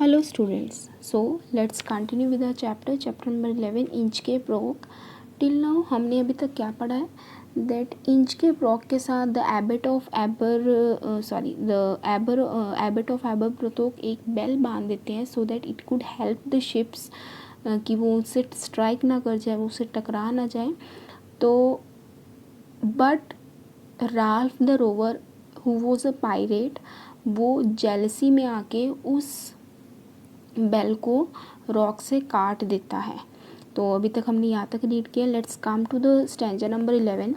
Hello students, so let's continue with the chapter number 11 Inchcape Rock. Till now हमने अभी तक क्या पढ़ा है that Inchcape Rock के साथ the abbot of Aberbrothock एक बेल बांध देते हैं so that it could help the ships कि वो उससे स्ट्राइक ना कर जाए, वो उससे टकरा ना जाए. तो but Ralph the rover who was a pirate वो जेलसी में आके उस बेल को रॉक से काट देता है. तो अभी तक हमने यहाँ तक रीड किया. Let's come to the stanza number 11.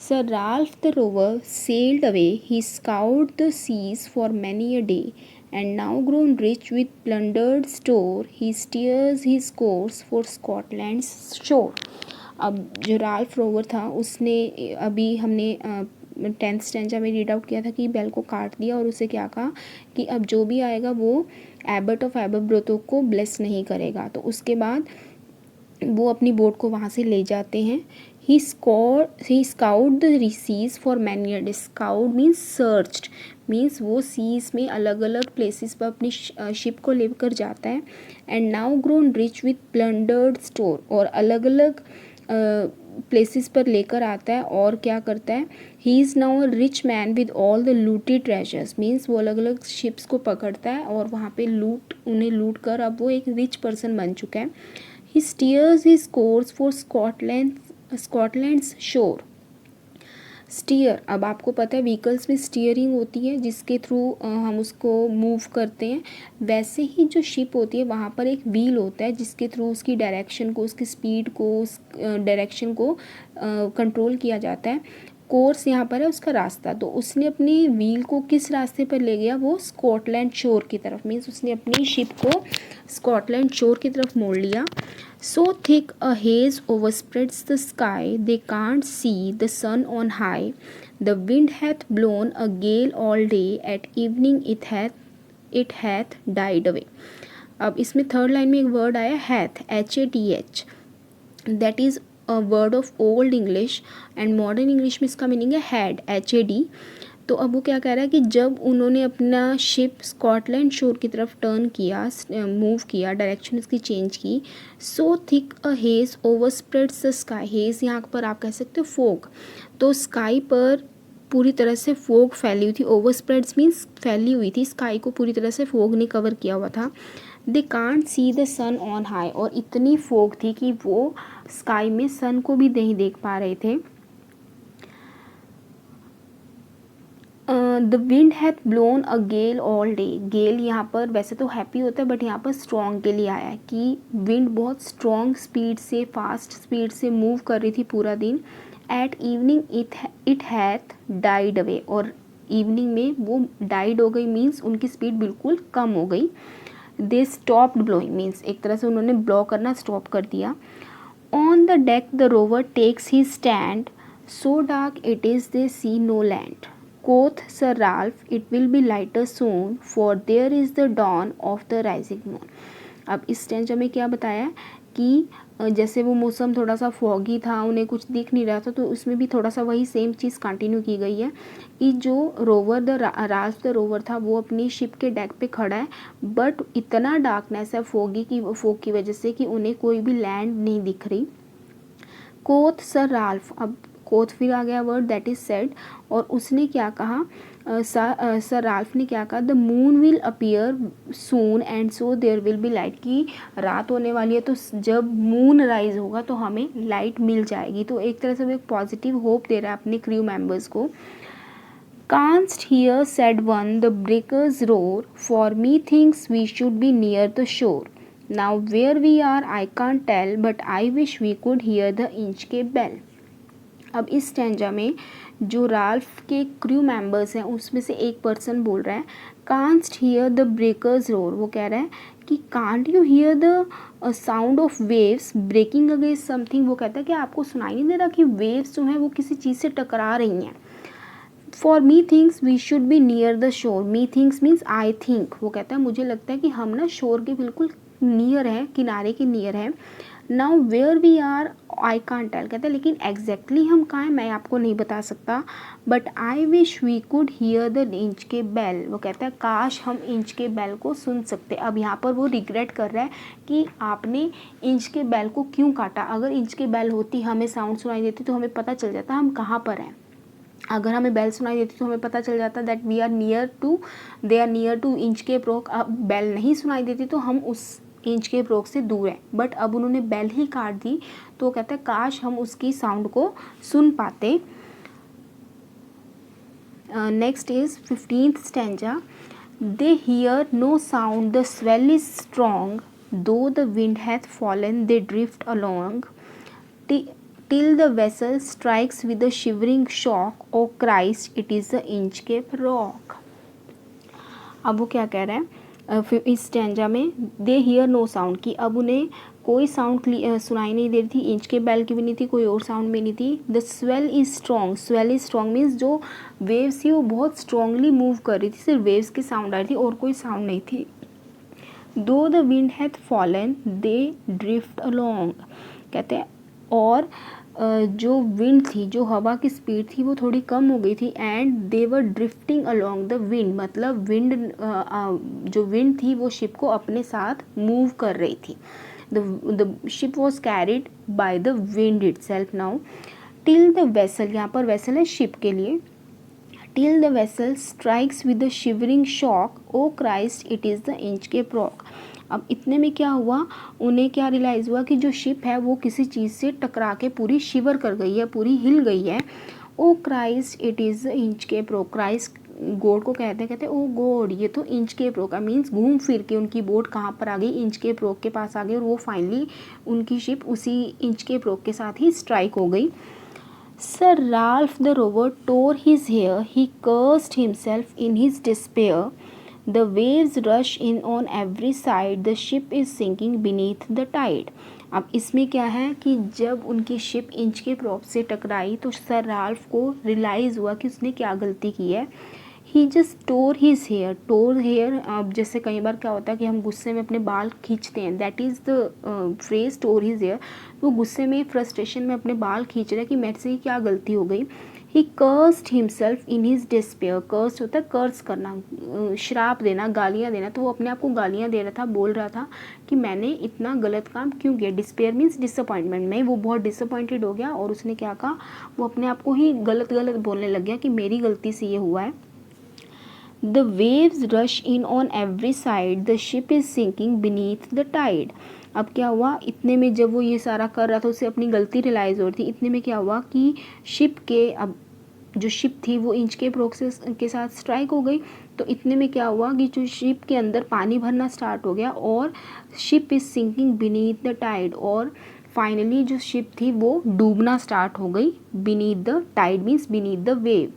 Sir Ralph the rover sailed away. He scoured the seas for many a day, and now grown rich with plundered store, he steers his course for Scotland's shore. अब जो Ralph rover था उसने अभी हमने 10th stanza में read out किया था कि बेल को काट दिया और उसे क्या कहा कि अब जो भी आएगा वो एबर्ट ऑफ एबरब्रोथोक को ब्लेस नहीं करेगा. तो उसके बाद वो अपनी बोट को वहाँ से ले जाते हैं. He scout the seas for many a day. Scout means searched, means वो सीज में अलग अलग प्लेसेस पर अपनी शिप को लेकर जाता है. And now grown rich with plundered store, और अलग अलग प्लेसेस पर लेकर आता है. और क्या करता है, he is now a rich man with all the looted treasures. Means वो अलग अलग शिप्स को पकड़ता है और वहाँ पे उन्हें लूट कर अब वो एक रिच पर्सन बन चुका है. ही स्टीयर्स हिज कोर्स फॉर स्कॉटलैंड्स शोर. स्टीयर, अब आपको पता है व्हीकल्स में स्टीयरिंग होती है जिसके थ्रू हम उसको मूव करते हैं. वैसे ही जो शिप होती है वहाँ पर एक व्हील होता है जिसके थ्रू उसकी डायरेक्शन को, उसकी स्पीड को, उस डायरेक्शन को कंट्रोल किया जाता है. कोर्स यहाँ पर है उसका रास्ता. तो उसने अपनी व्हील को किस रास्ते पर ले गया, वो स्कॉटलैंड शोर की तरफ. मीन्स उसने अपनी शिप को स्कॉटलैंड शोर की तरफ मोड़ लिया. So thick a haze overspreads the sky, they can't see the sun on high. The wind hath blown a gale all day, at evening it hath died away. अब इसमें थर्ड लाइन में एक word आया hath, HATH. That is a word of old English and modern English में इसका meaning है had, HAD. तो अब वो क्या कह रहा है कि जब उन्होंने अपना शिप स्कॉटलैंड शोर की तरफ टर्न किया, मूव किया, डायरेक्शन उसकी चेंज की. So thick a haze overspreads the sky. Haze यहाँ पर आप कह सकते हो फोग. तो स्काई पर पूरी तरह से फोग फैली हुई थी. ओवरस्प्रेड्स मीन्स फैली हुई थी. स्काई को पूरी तरह से फोग ने कवर किया हुआ था. They can't see the sun on high, और इतनी फोग थी कि वो स्काई में सन को भी नहीं देख पा रहे थे. The wind hath blown a gale all day. Gale यहाँ पर वैसे तो हैप्पी होता है बट यहाँ पर स्ट्रॉन्ग के लिए आया है कि विंड बहुत स्ट्रॉन्ग स्पीड से, फास्ट स्पीड से मूव कर रही थी पूरा दिन. At evening it hath died away, और इवनिंग में वो डाइड हो गई. मीन्स उनकी स्पीड बिल्कुल कम हो गई. दे स्टॉप्ड ब्लोइंग, मीन्स एक तरह से उन्होंने ब्लो करना स्टॉप कर दिया. On the deck the rover takes he stand, so dark it is they see no land. Quoth Sir Ralph, it will be lighter soon, for there is the dawn of the rising moon. अब इस stanza में क्या बताया कि जैसे वो मौसम थोड़ा सा फॉगी था, उन्हें कुछ दिख नहीं रहा था, तो उसमें भी थोड़ा सा वही सेम चीज़ कंटिन्यू की गई है कि जो राल्फ द रोवर था वो अपनी शिप के डेक पे खड़ा है, बट इतना डार्कनेस है फोग की वजह से कि उन्हें कोई भी लैंड नहीं दिख रही. कोथ सर राल्फ, अब कोथ फिर आ गया वर्ड, दैट इज सेड. और उसने क्या कहा, सर राल्फ ने क्या कहा, the moon will appear soon and so there will be light. की रात होने वाली है तो जब मून राइज होगा तो हमें लाइट मिल जाएगी. तो एक तरह से वो एक पॉजिटिव होप दे रहा है अपने क्रू मेंबर्स को. Canst hear said one the breakers roar, for me thinks we should be near the shore. Now where we are I can't tell, but I wish we could hear the Inchcape bell. अब इस stanza में जो Ralph के crew members हैं उसमें से एक person बोल रहा है canst hear the breakers roar. वो कह रहा है कि can't you hear the sound of waves breaking against something. वो कहता है कि आपको सुनाई नहीं दे रहा कि वेव्स जो हैं वो किसी चीज़ से टकरा रही हैं. For me thinks we should be near the shore. Me thinks means I think. वो कहता है मुझे लगता है कि हम ना शोर के बिल्कुल नियर है, किनारे के नियर है. Now where we are I can't tell, कहते हैं लेकिन एग्जैक्टली हम कहाँ हैं मैं आपको नहीं बता सकता, but I wish we could hear the Inchcape bell, वो कहता है काश हम इंच के बेल को सुन सकते। अब यहाँ पर वो रिग्रेट कर रहा है कि आपने इंच के बेल को क्यों काटा, अगर इंच के बेल होती हमें साउंड सुनाई देती तो हमें पता चल जाता हम कहाँ पर हैं, अगर हमें बेल सुनाई देती तो हमें पता चल जाता that we are near to, they are near to Inchcape rock. अब बेल नहीं सुनाई देती तो हम उस इंच के प्रोक से दूर हैं, बट अब उन्होंने बेल ही काट दी तो कहते हैं काश हम उसकी साउंड को सुन पाते। Next is 15th stanza, they hear no sound the swell is strong though the wind hath fallen they drift along till the vessel strikes with a shivering shock, oh Christ it is the Inchcape Rock। अब वो क्या कह रहे हैं फिर इस stanza में, दे hear no sound, कि अब उन्हें कोई साउंड सुनाई नहीं दे रही थी, इंच के बेल की भी नहीं थी, कोई और साउंड भी नहीं थी। The swell is strong, swell is strong means जो वेव्स थी वो बहुत स्ट्रॉन्गली मूव कर रही थी, सिर्फ वेव्स की साउंड आ रही थी और कोई साउंड नहीं थी। दो the wind hath fallen they drift along, कहते हैं और जो विंड थी, जो हवा की स्पीड थी वो थोड़ी कम हो गई थी, and they were drifting along the wind, मतलब विंड जो विंड थी वो शिप को अपने साथ मूव कर रही थी। The ship was carried by the wind itself. Now till the vessel, यहाँ पर वेसल है शिप के लिए, till the vessel strikes with the shivering shock O Christ it is the Inchcape rock. अब इतने में क्या हुआ, उन्हें क्या रियलाइज़ हुआ कि जो शिप है वो किसी चीज़ से टकरा के पूरी शिवर कर गई है, पूरी हिल गई है। O Christ it is Inchcape rock, Christ God को कहते ओ गॉड ये तो इंचकेप रॉक है, मीन्स घूम फिर के उनकी बोट कहाँ पर आ गई, इंचकेप रॉक के पास आ गई, और वो फाइनली उनकी शिप उसी इंचकेप रॉक के साथ ही स्ट्राइक हो गई। Sir Ralph the rover tore his hair, he cursed himself in his despair. The waves rush in on every side, the ship is sinking beneath the tide. अब इसमें क्या है कि जब उनकी शिप इंच के प्रॉप से टकराई तो सर राल्फ को रियलाइज़ हुआ कि उसने क्या गलती की है। ही जस्ट टोर हिज हेयर, टोर हेयर, अब जैसे कई बार क्या होता है कि हम गुस्से में अपने बाल खींचते हैं, that is the phrase tore his hair. वो गुस्से में फ्रस्ट्रेशन में अपने बाल खींच रहा है कि मेरे से क्या गलती हो गई। He cursed himself in his despair, cursed होता है कर्स करना, श्राप देना, गालियाँ देना, तो वो अपने आप को गालियाँ दे रहा था, बोल रहा था कि मैंने इतना गलत काम क्यों किया। डिस्पेयर मीन्स डिसअपॉइंटमेंट में, वो बहुत डिसअपॉइंटेड हो गया और उसने क्या कहा, वो अपने आप को ही गलत गलत बोलने लग गया कि मेरी गलती से ये हुआ है। The waves rush in on every side, the ship is sinking beneath the tide। अब क्या हुआ, इतने में जब वो ये सारा कर रहा था उसे अपनी गलती रियलाइज़ हो रही थी, इतने में क्या हुआ कि शिप के, अब जो शिप थी वो इंच के प्रोक्सेस के साथ स्ट्राइक हो गई। तो इतने में क्या हुआ कि जो शिप के अंदर पानी भरना स्टार्ट हो गया और ship is sinking beneath the tide, और फाइनली जो शिप थी वो डूबना स्टार्ट हो गई। Beneath the tide means beneath the wave.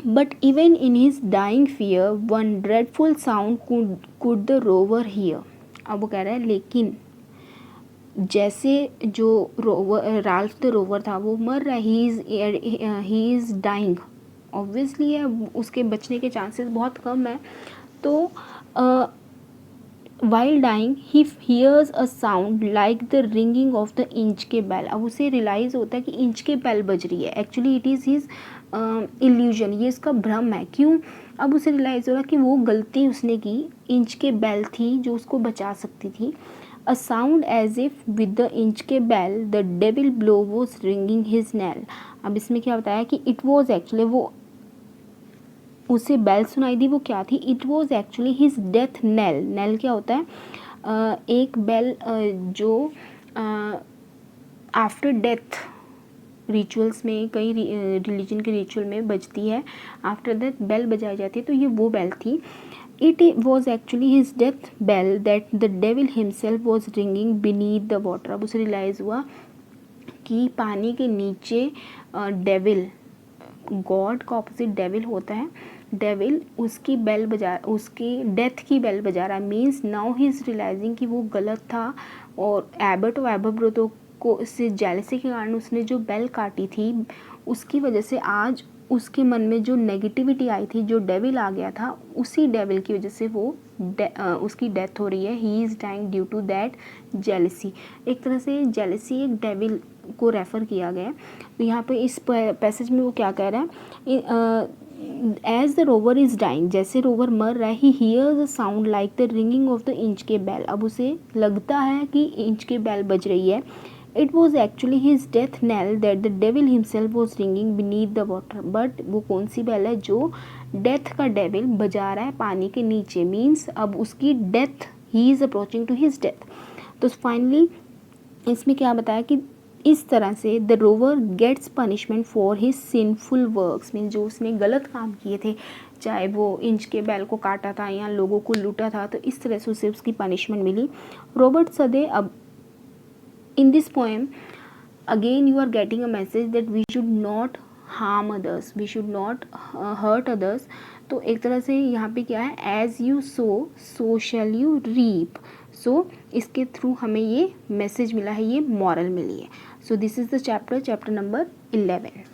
But even in his dying fear, one dreadful sound could the rover hear। अब वो कह रहा है लेकिन जैसे जो रोवर, राल्फ द रोवर था वो मर रहा है, ही इज़ डाइंग, ऑब्वियसली है उसके बचने के चांसेस बहुत कम है। तो while dying he hears a sound like the ringing of the Inchcape bell. अब उसे रियलाइज़ होता है कि इंच के बेल बज रही है, actually it is his illusion, ये इसका भ्रम है। क्यों, अब उसे रियलाइज़ हो रहा कि वो गलती उसने की, इंच के बेल थी जो उसको बचा सकती थी। A sound as if with the Inchcape bell the devil below was ringing his knell. अब इसमें क्या बताया कि इट वॉज एक्चुअली, वो उसे बेल सुनाई दी, वो क्या थी, it was actually his death nail. Nail क्या होता है, एक बेल जो आफ्टर डेथ रिचुअल्स में, कई रिलीजन के रिचुअल में बजती है, आफ्टर डेथ बेल बजाई जाती है, तो ये वो बेल थी। It was actually his death bell that the devil himself was ringing beneath the water. अब उसे रियलाइज़ हुआ कि पानी के नीचे डेविल, गॉड का ऑपोजिट डेविल होता है, डेविल उसकी बेल बजा, उसकी डेथ की बेल बजा रहा है। Means now he is realising कि वो गलत था, और एबर्ट और एबरब्रोथो को से जेलसी के कारण उसने जो बेल काटी थी उसकी वजह से आज उसके मन में जो नेगेटिविटी आई थी, जो डेविल आ गया था, उसी डेविल की वजह से वो उसकी डेथ हो रही है। He is dying due to that jealousy. एक तरह से जेलसी एक डेविल को रेफ़र किया गया है। तो यहाँ पे इस पैसेज में वो क्या कह रहा है, as the rover is dying, जैसे रोवर मर रहा है, he hears a sound like the ringing of the Inchcape bell. अब उसे लगता है कि इंच के बेल बज रही है। It was actually his death nail that the devil himself was ringing beneath the water. But वो कौन सी बेल है जो डेथ का डेविल बजा रहा है पानी के नीचे, मीन्स अब उसकी death, he is approaching to his death. तो फाइनली इसमें क्या बताया कि इस तरह से the rover gets punishment for his sinful works, mean जो उसने गलत काम किए थे, चाहे वो इंच के बैल को काटा था या लोगों को लूटा था, तो इस तरह से उसे उसकी पनिशमेंट मिली। रॉबर्ट सदे, अब in this poem again you are getting a message that we should not harm others, we should not hurt others। तो एक तरह से यहाँ पे क्या है, as you sow so shall you reap। सो इसके थ्रू हमें ये मैसेज मिला है, ये मॉरल मिली है। So this is the chapter number 11।